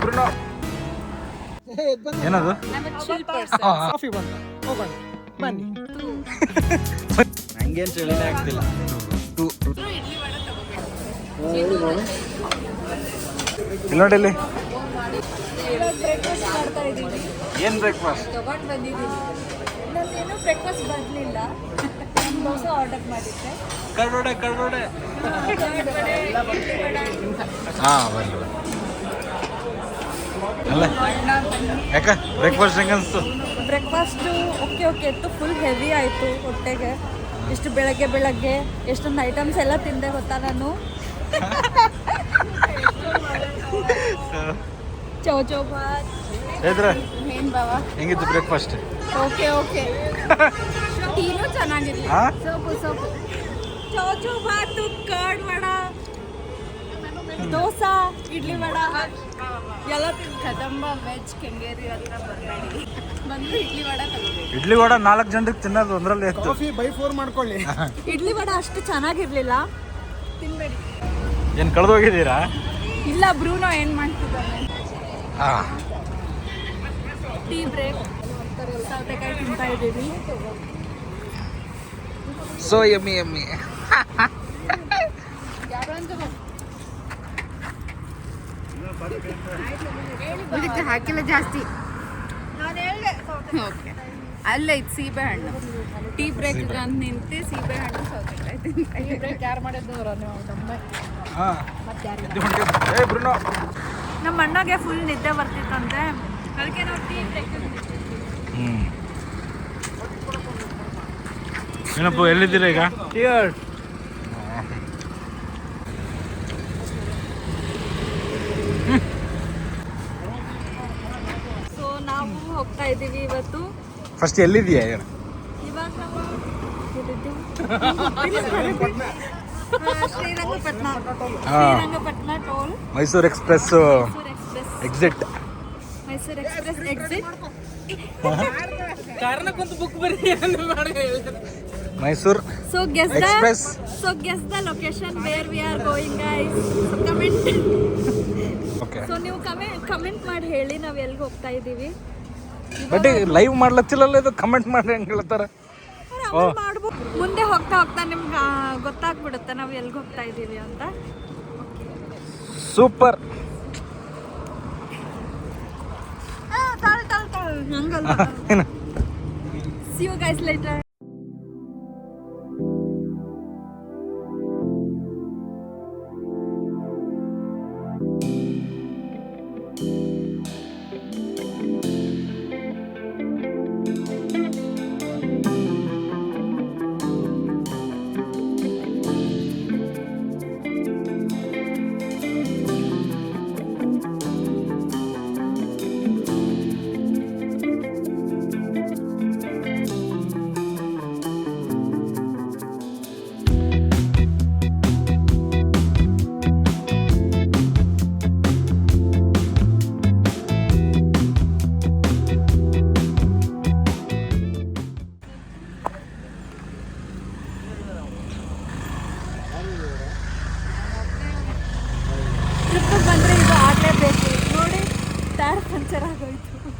ಬ್ರುನೋ ಏನದು ಕಾಫಿ ಬಂತ ಹೋಗೋಣ ಬನ್ನಿ. ನಂಗೇನು ಚಳಿನೇ ಆಗ್ತಿಲ್ಲ. ಇಲ್ಲಿ ನೋಡಿ ಇಲ್ಲಿ ಬ್ರೇಕ್ಫಾಸ್ಟ್ ಮಾಡ್ತಾ ಇದ್ದೀವಿ. ಏನು ಬ್ರೇಕ್ಫಾಸ್ಟ್ ತಗೊಂಡು ಬಂದಿದ್ದೀವಿ. ನನ್ನೇನು ಬ್ರೇಕ್ಫಾಸ್ಟ್ ಬರಲಿಲ್ಲ. ದೋಸೆ ಆರ್ಡರ್ ಮಾಡಿದ್ದೆ. ಕರ್ಡೋಡೆ ಹಾಂ ಬನ್ನಿ ಅಲ್ಲ ಯಾಕ ಬ್ರೇಕ್ಫಾಸ್ಟ್ ಹೆಂಗೆ ಅನಿಸ್ತು? ಬ್ರೇಕ್ಫಾಸ್ಟು ಓಕೆ ಇತ್ತು. ಫುಲ್ ಹೆವಿ ಆಯಿತು ಹೊಟ್ಟೆಗೆ. ಇಷ್ಟು ಬೆಳಗ್ಗೆ ಎಷ್ಟೊಂದು ಐಟಮ್ಸ್ ಎಲ್ಲ ತಿಂದೆ ಗೊತ್ತಾ ನಾನು. ಚೌ ಭಾತ್ ಹೇಳಿದ್ರೆ ಏನ್ ಬಾವಾ ಹೆಂಗಿತ್ತು ಬ್ರೇಕ್ಫಾಸ್ಟ್? ಓಕೆ ಟೀನು ಚೆನ್ನಾಗಿರ್ಲಿ. ಹಾಂ ಸೋಪು ಚೌ ಭಾತು ಕರ್ಡ್ ವಡ ದೋಸಾ ಇಡ್ಲಿ ವಡ ಎಲ್ಲ ಕದಂಬ ವೆಜ್ ಕೆಂಗೇರಿ ಹತ್ರ ಬರಬೇಡಿ. ಬಂದು ಇಡ್ಲಿ ವಡ ತಗೋಬೇಕು. ಇಡ್ಲಿ ವಡ 4 ಜನರಿಗೆ ತಿನ್ನೋದು ಒಂದರಲ್ಲೇ ಇತ್ತು. ಕಾಫಿ ಬೈ 4 ಮಾಡ್ಕೊಳ್ಳಿ. ಇಡ್ಲಿ ವಡ ಅಷ್ಟು ಚೆನ್ನಾಗಿರ್ಲಿಲ್ಲ, ತಿನ್ಬೇಡಿ. ಏನು ಕಳೆದೋಗಿದ್ದೀರಾ? ಇಲ್ಲ, ಬ್ರೂನೋ ಏನು ಮಾಡ್ತಿದ್ದಾನೆ. ಹಾಂ ಟೀ ಬ್ರೇಕ್. ಸೌತೆಕಾಯಿ ತಿಂತಾ ಇದ್ದೀವಿ. ಸೊ ಯಮ್ಮಿ ಇದಕ್ಕೆ ಹಾಕಿಲ್ಲ ಜಾಸ್ತಿ. ನಾನು ಹೇಳಿದೆ ಓಕೆ. ಅಲ್ಲ ಇದು ಸೀಬೆ ಹಣ್ಣು. ಟೀ ಬ್ರೇಕ್ ಅಂತ ನಿಂತು ಸೀಬೆ ಹಣ್ಣು ಸೌತೆಕಾಯಿ ತಿಂತಾ ಬ್ರೇಕ್ ಯಾರು ಮಾಡಿದ್ದು? ಬ್ರುನೋ ನಮ್ಮ ಅಣ್ಣಗೆ ಫುಲ್ ನಿದ್ದೆ ಬರ್ತಿತ್ತಂತೆ, ಅದಕ್ಕೆ ನಾವು ಟೀ ಬ್ರೇಕ್. ಏನಪ್ಪ ಎಲ್ಲಿದ್ದೀರಾ ಈಗ? ಸೊ ನಾವು ಹೋಗ್ತಾ ಇದ್ದೀವಿ ಇವತ್ತು. ಫಸ್ಟ್ ಎಲ್ಲಿದೆಯಾ? ಇವಾಗ ನಾವು Srirangapatna toll. Mysuru express exit. Mysuru express exit. ಕಾರಣಕ್ಕೊಂದು ಬುಕ್ ಬರೀ Mysuru So guess express. the location where we are going, guys. So comment. Okay. So ನೀವು ಕಮೆಂಟ್ ಮಾಡಿ ಹೇಳಿ ನಾವು ಎಲ್ಲಿಗೆ ಹೋಗ್ತಾ ಇದ್ದೀವಿ. ಬಟ್ ಲೈವ್ ಮಾಡ್ಲತ್ತಿಲ್ಲಲ್ಲ, ಇದು ಕಮೆಂಟ್ ಮಾಡಿ ಹೆಂಗೆ ಹೇಳ್ತಾರೆ? ಮಾಡ್ಬೋದು. ಮುಂದೆ ಹೋಗ್ತಾ ನಿಮ್ಗೆ ಗೊತ್ತಾಗ್ಬಿಡುತ್ತೆ ನಾವು ಎಲ್ಲಿಗೆ ಹೋಗ್ತಾ ಇದ್ದೀವಿ ಅಂತ. ಸೂಪರ್. ಹಂಗಲ್ಲ. See you guys later. ಬಂದ್ರೆ ಇದು ಆಗಲೇಬೇಕು ನೋಡಿ. ಟೈರ್ ಪಂಚರ್ ಆಗೋಯ್ತು.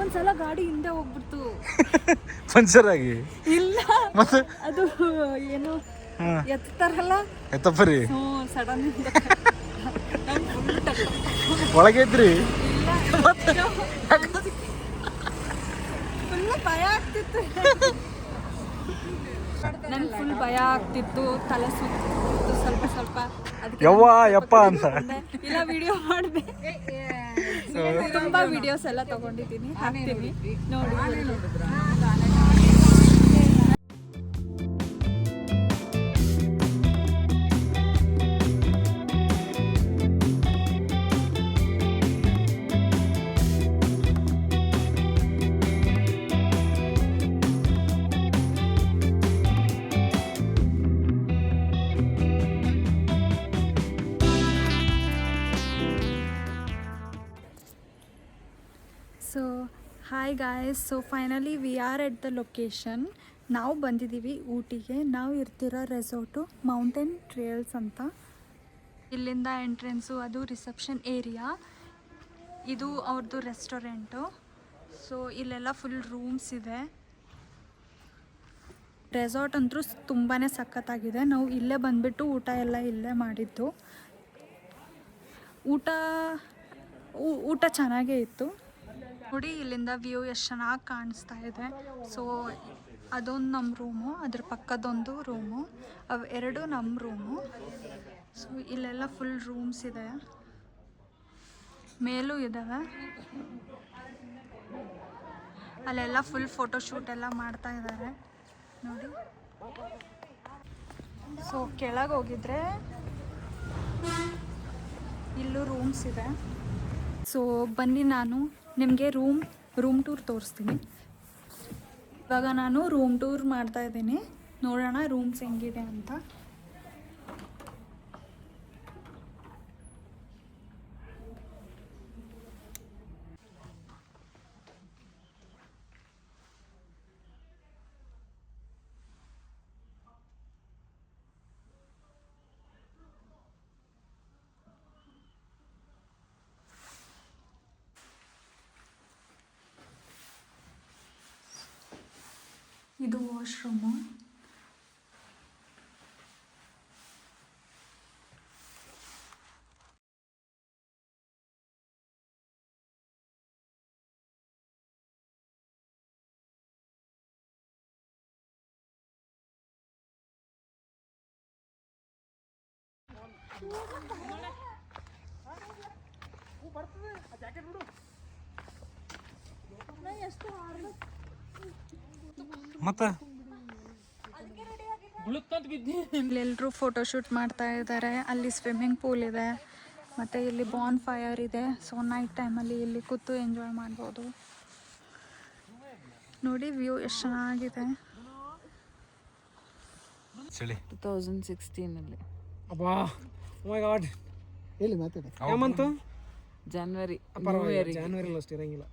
ಒಂದ್ಸಲ ಗಾಡಿ ಹಿಂದೆ ಹೋಗ್ಬಿಡ್ತು. ಪಂಚರ್ ಆಗಿ? ಇಲ್ಲ, ಮತ್ತೆ ಅದು ಏನು ಎತ್ತಾರಲ್ಲ ಎತ್ತಪ್ಪರಿ ಸಡನ್ ಒಳಗೆ ಇದ್ರಿ? ಫುಲ್ ಭಯ ಆಗ್ತಿತ್ತು. ನನ್ಗೆ ಫುಲ್ ಭಯ ಆಗ್ತಿತ್ತು, ತಲೆ ಸುತ್ತಿತ್ತು ಸ್ವಲ್ಪ. ಅದಕ್ಕೆ ಯಪ್ಪ ಅಂತ ಇಲ್ಲ, ವಿಡಿಯೋ ಮಾಡಿದೆ. ತುಂಬಾ ವಿಡಿಯೋಸ್ ಎಲ್ಲ ತಗೊಂಡಿದ್ದೀನಿ, ಹಾಕ್ತೀನಿ ನೋಡಿ. So hi guys, so finally we are at the location. ನಾವು ಬಂದಿದ್ದೀವಿ ಊಟಿಗೆ. ನಾವು ಇರ್ತಿರೋ ರೆಸಾರ್ಟು ಮೌಂಟೇನ್ ಟ್ರೇಲ್ಸ್ ಅಂತ. ಇಲ್ಲಿಂದ ಎಂಟ್ರೆನ್ಸು, ಅದು ರಿಸೆಪ್ಷನ್ ಏರಿಯಾ. ಇದು ಅವ್ರದ್ದು ರೆಸ್ಟೋರೆಂಟು. ಸೊ ಇಲ್ಲೆಲ್ಲ ಫುಲ್ ರೂಮ್ಸ್ ಇದೆ. ರೆಸಾರ್ಟ್ ಅಂತೂ ತುಂಬಾ ಸಖತ್ತಾಗಿದೆ. ನಾವು ಇಲ್ಲೇ ಬಂದುಬಿಟ್ಟು ಊಟ ಎಲ್ಲ ಇಲ್ಲೇ ಮಾಡಿದ್ದು. ಊಟ ಚೆನ್ನಾಗೇ ಇತ್ತು. ನೋಡಿ ಇಲ್ಲಿಂದ ವ್ಯೂ ಎಷ್ಟು ಚೆನ್ನಾಗಿ ಕಾಣಿಸ್ತಾ ಇದೆ. ಸೊ ಅದೊಂದು ನಮ್ಮ ರೂಮು, ಅದ್ರ ಪಕ್ಕದೊಂದು ರೂಮು, ಅವು ಎರಡು ನಮ್ಮ ರೂಮು. ಸೊ ಇಲ್ಲೆಲ್ಲ ಫುಲ್ ರೂಮ್ಸ್ ಇದೆ, ಮೇಲೂ ಇದ್ದಾವೆ. ಅಲ್ಲೆಲ್ಲ ಫುಲ್ ಫೋಟೋಶೂಟ್ ಎಲ್ಲ ಮಾಡ್ತಾ ಇದ್ದಾರೆ ನೋಡಿ. ಸೊ ಕೆಳಗೆ ಹೋಗಿದ್ರೆ ಇಲ್ಲೂ ರೂಮ್ಸ್ ಇದೆ. ಸೊ ಬನ್ನಿ ನಾನು ನಿಮಗೆ ರೂಮ್ ಟೂರ್ ತೋರಿಸ್ತೀನಿ. ಇವಾಗ ನಾನು ರೂಮ್ ಟೂರ್ ಮಾಡ್ತಾ ಇದ್ದೀನಿ, ನೋಡೋಣ ರೂಮ್ಸ್ ಹೆಂಗಿದೆ ಅಂತ. ಇದು ವಾಶ್ರೂಮು. ಮತ್ತೆ ಇಲ್ಲೆಲ್ಲರೂ ಫೋಟೋಶೂಟ್ ಮಾಡ್ತಾ ಇದ್ದಾರೆ. ಅಲ್ಲಿ ಸ್ವಿಮ್ಮಿಂಗ್ ಪೂಲ್ ಇದೆ, ಮತ್ತು ಇಲ್ಲಿ ಬಾನ್ ಫೈರ್ ಇದೆ. ಸೊ ನೈಟ್ ಟೈಮಲ್ಲಿ ಇಲ್ಲಿ ಕೂತು ಎಂಜಾಯ್ ಮಾಡ್ಬೋದು. ನೋಡಿ ವ್ಯೂ ಎಷ್ಟು ಚೆನ್ನಾಗಿದೆ. ಚಳಿ 2016 ಅಬ್ಬಾ, ಓ ಮೈ ಗಾಡ್. ಹೇಳಿ ಮಾತಾಡಿ. ಯಾಮಂತು ಜನವರಿ. ಜಾನ್ವರಿ ಅಷ್ಟು ಇರಂಗಿಲ್ಲ.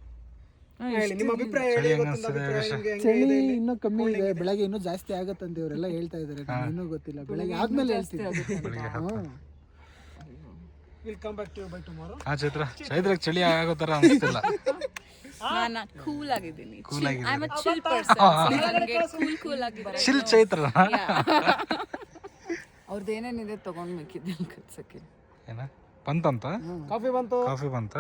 ಹೇಳಿ ನಿಮ್ಮ ಅಭಿಪ್ರಾಯ ಚಳಿ ಹೇಳಿ. ಹೆಂಗ್ ಗೊತ್ತಿಲ್ಲ ಅನ್ಸ್ತದೆ? ಅಭಿಪ್ರಾಯ ನಿಮ್ಗೆ ಹೆಂಗೆ ಚಳಿ ಇದೆ ಇಲ್ಲಿ? ಇನ್ನೂ ಕಮ್ಮಿ ಇದೆ, ಬೆಳಗ್ಗೆ ಇನ್ನೂ ಜಾಸ್ತಿ ಆಗತ್ತಂತ ಇವರೆಲ್ಲ ಹೇಳ್ತಾ ಇದ್ದಾರೆ. ನನಗೆ ಇನ್ನೂ ಗೊತ್ತಿಲ್ಲ, ಬೆಳಗ್ಗೆ ಆದ್ಮೇಲೆ ಹೇಳ್ತೀನಿ. We'll come back to you by tomorrow. ಚೈತ್ರಕ್ಕೆ ಚಳಿ ಆಗೋ ಥರ ಅನಿಸ್ತಿಲ್ಲ. ನಾನು ಕೂಲ್ ಆಗಿದ್ದೀನಿ. ಕೂಲ್ ಆಗಿದೆ. I am a chill person. ನನಗೆ ಕೂಲ್ ಆಗಿದ್ದಾರೆ. ಚಿಲ್ ಚೈತ್ರ. ಅವ್ರದ್ದು ಏನೇನಿದೆ ತಗೊಂಡು ಮಿಕ್ಕಿದ್ದೆಲ್ಲ ಕಲ್ಸಕ್ಕೆ. ಏನ ಬಂತಂತ? ಕಾಫಿ ಬಂತು. ಕಾಫಿ ಬಂತ?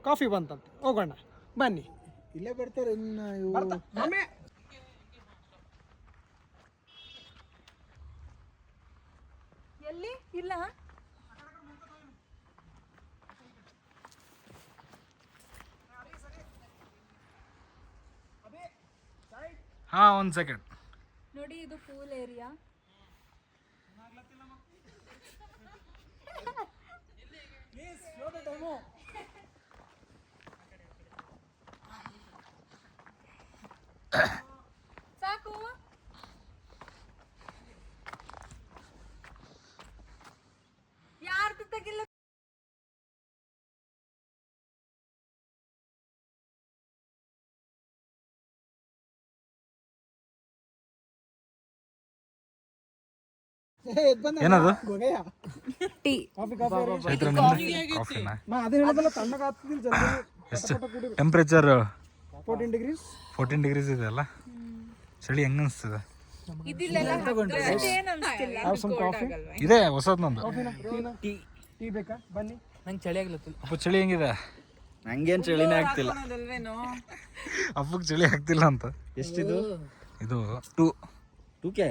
ಕಾಫಿ ಬಂತಂತ. ಹೋಗೋಣ ಬನ್ನಿ. ಇಲ್ಲೇ ಬರ್ತಾರೆ ಇನ್ನು ಇವು. ಒಮ್ಮೆ ಎಲ್ಲಿ ಇಲ್ಲ ಹಾ, 1 ಸೆಕೆಂಡ್. ನೋಡಿ, ಇದು ಪೂಲ್ ಏರಿಯಾ. ಸಾಕು. ಯಾರ್ದು ತೆಗಿಲ್ಲ. ಏನದು? ಟೀ. ಚೈತ್ರ ನಿಮ್ದು ಕಾಫಿನಾ? ಅದೇ ಹೇಳೋದಲ್ಲ, ತಣ್ಣಗೆ ಆಗ್ತದಿಲ್ಲ ಜಲ್ದಿ. ಎಷ್ಟು ಟೆಂಪ್ರೇಚರ್? 14 degrees. 14 ಡಿಗ್ರೀಸ್ ಇದೆ ಅಲ್ಲ. ಚಳಿ ಹೆಂಗ ಅನಿಸ್ತದೆ? ಇದೆ ಹೊಸದ್ ನಂದು. ಟೀ ಬೇಕಾ? ಬನ್ನಿ. ನಂಗೆ ಚಳಿ ಆಗ್ಲತ್ತಿಲ್ಲ. ಅಪ್ಪ ಚಳಿ ಹೆಂಗಿದೆ? ನಂಗೇನ್ ಚಳಿನೇ ಆಗ್ತಿಲ್ಲ. ಅಪ್ಪಗೆ ಚಳಿ ಆಗ್ತಿಲ್ಲ ಅಂತ. ಎಷ್ಟಿದು? ಇದು 2. 2K.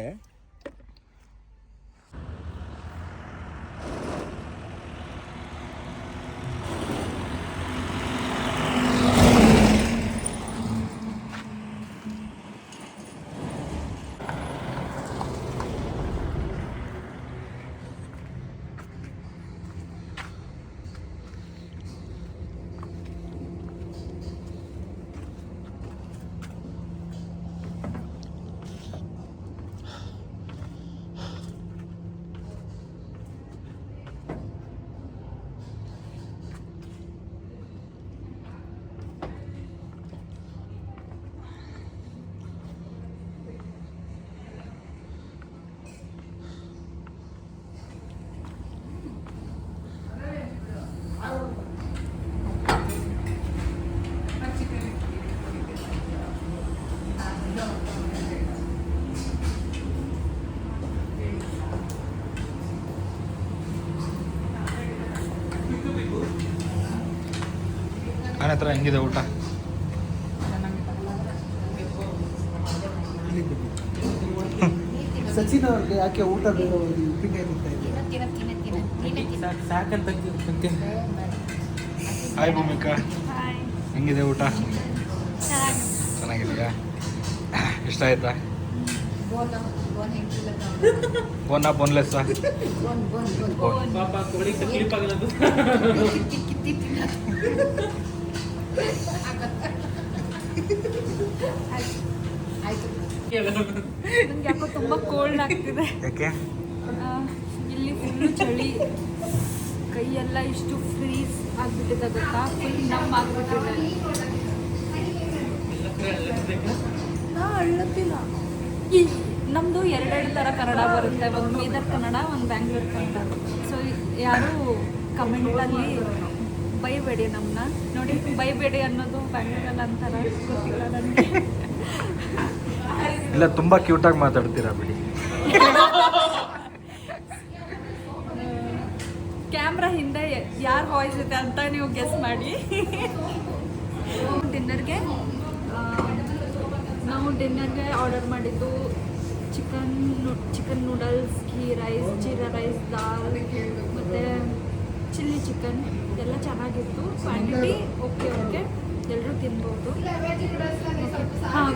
ನನ್ನ ಹತ್ರ ಹೆಂಗಿದೆ ಊಟ? ಸಚಿನ್ ಅವ್ರಿಗೆ ಯಾಕೆ ಊಟ ಬೇರೆ ಉಪ್ಪಿನಕಾಯಿ ತಿಂತಾ ಇದ್ದಾರೆ? ಹಾಯ್ ಭೂಮಿಕಾ, ಹೆಂಗಿದೆ ಊಟ? ಚೆನ್ನಾಗಿದೆಯಾ? ಇಷ್ಟ ಆಯ್ತಾ? ಬೋನಾ ಬೋನ್ಲೆಸ್ಸಾ? ನಂಗೆ ಯಾಕೋ ತುಂಬ ಕೋಲ್ಡ್ ಆಗ್ತಿದೆ. ಯಾಕೆ? ಇಲ್ಲಿ ಫುಲ್ಲು ಚಳಿ, ಕೈಯೆಲ್ಲ ಇಷ್ಟು ಫ್ರೀಸ್ ಆಗಿಬಿಟ್ಟಿದೆ ಗೊತ್ತಾ, ಫುಲ್ ನಮ್ ಆಗಿಬಿಟ್ಟಿದೆ. ಅಳ್ಳತ್ತಿಲ್ಲ. ಈ ನಮ್ಮದು ಎರಡೆರಡು ಥರ ಕನ್ನಡ ಬರುತ್ತೆ, ಒಂದು ಬೀದರ್ ಕನ್ನಡ, ಒಂದು ಬ್ಯಾಂಗ್ಳೂರು ಕನ್ನಡ. ಸೊ ಯಾರು ಕಮೆಂಟಲ್ಲಿ ಬೈಬೇಡಿ ನಮ್ಮನ್ನ. ನೋಡಿ, ಬೈಬೇಡಿ ಅನ್ನೋದು ಬ್ಯಾಂಗ್ಳೂರಲ್ಲಿ ಅಂತಾರೆ, ಗೊತ್ತಿಲ್ಲ ನನಗೆ. ಇಲ್ಲ, ತುಂಬ ಕ್ಯೂಟಾಗಿ ಮಾತಾಡ್ತೀರಾ ಬಿಡಿ. ಕ್ಯಾಮ್ರಾ ಹಿಂದೆ ಯಾರ ವಾಯ್ಸ್ ಇದೆ ಅಂತ ನೀವು ಗೆಸ್ ಮಾಡಿ. ಡಿನ್ನರ್ಗೆ ನಾವು ಆರ್ಡರ್ ಮಾಡಿದ್ದು ಚಿಕನ್ ನೂಡಲ್ಸ್, ಘೀ ರೈಸ್, ಜೀರಾ ರೈಸ್, ದಾಲ್ ಮತ್ತು ಚಿಲ್ಲಿ ಚಿಕನ್ ಎಲ್ಲ ಚೆನ್ನಾಗಿತ್ತು. ಕ್ವಾಂಟಿಟಿ ಓಕೆ, ಎಲ್ಲರೂ ತಿನ್ಬೋದು. ಹಾಂ,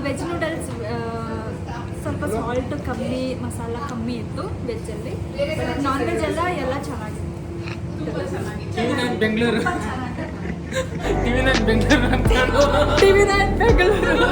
ವೆಜ್ ನೂಡಲ್ಸ್ ಸ್ವಲ್ಪ ಸಾಲ್ಟ್ ಕಮ್ಮಿ, ಮಸಾಲ ಕಮ್ಮಿ ಇತ್ತು ವೆಜ್ಜಲ್ಲಿ. ನಾನ್ ವೆಜ್ ಎಲ್ಲ ಚೆನ್ನಾಗಿತ್ತು. Bengaluru TV nine Bengaluru